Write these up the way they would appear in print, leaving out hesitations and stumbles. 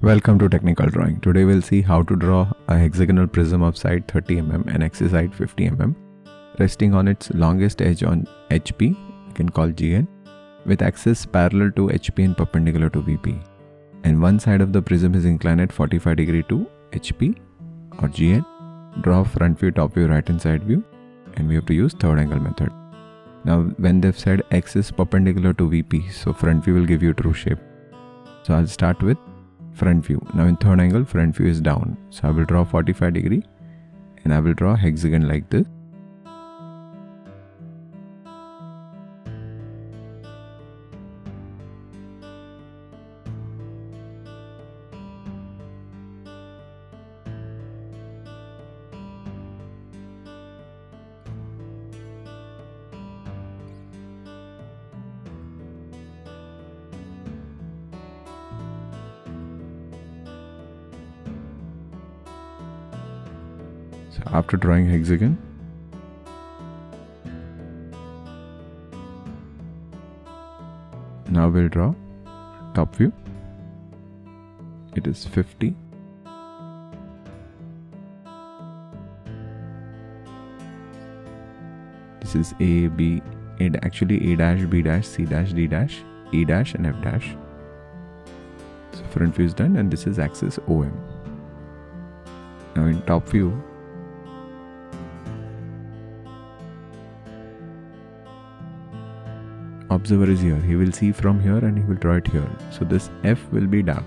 Welcome to Technical Drawing. Today we'll see how to draw a hexagonal prism of side 30 mm and axis side 50 mm, resting on its longest edge on HP, you can call GN, with axis parallel to HP and perpendicular to VP. And one side of the prism is inclined at 45 degree to HP or GN. Draw front view, top view, right and side view, and we have to use third angle method. Now when they've said axis perpendicular to VP, so front view will give you true shape. So I'll start with front view. Now in third angle, front view is down. So I will draw 45 degree and I will draw a hexagon like this. So after drawing hexagon, now we'll draw top view. It is 50. This is A, B, and actually A dash, B dash, C dash, D dash, E dash and F dash. So front view is done and this is axis OM. Now in top view, observer is here. He will see from here and he will draw it here. So this F will be dark.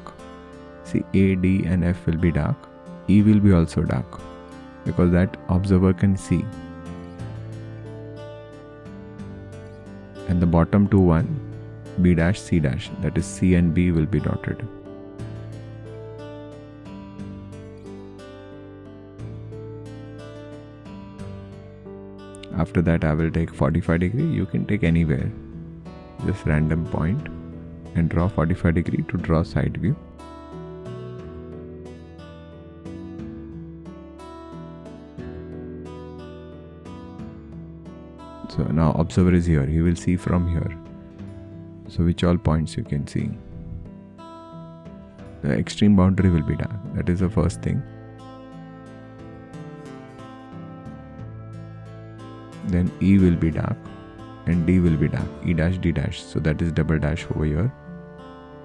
See, A, D and F will be dark. E will be also dark because that observer can see. And the bottom two one, B dash, C dash, that is C and B will be dotted. After that I will take 45 degree. You can take anywhere. Just random point and draw 45 degree to draw side view. So now observer is here. He will see from here. So which all points you can see. The extreme boundary will be dark. That is the first thing. Then E will be dark. And D will be dark, E dash, D dash, so that is double dash over here,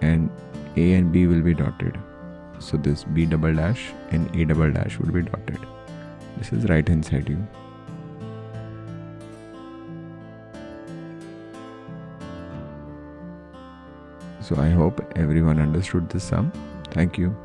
and A and B will be dotted, so this B double dash and A double dash will be dotted. This is right hand side view. So I hope everyone understood this sum. Thank you.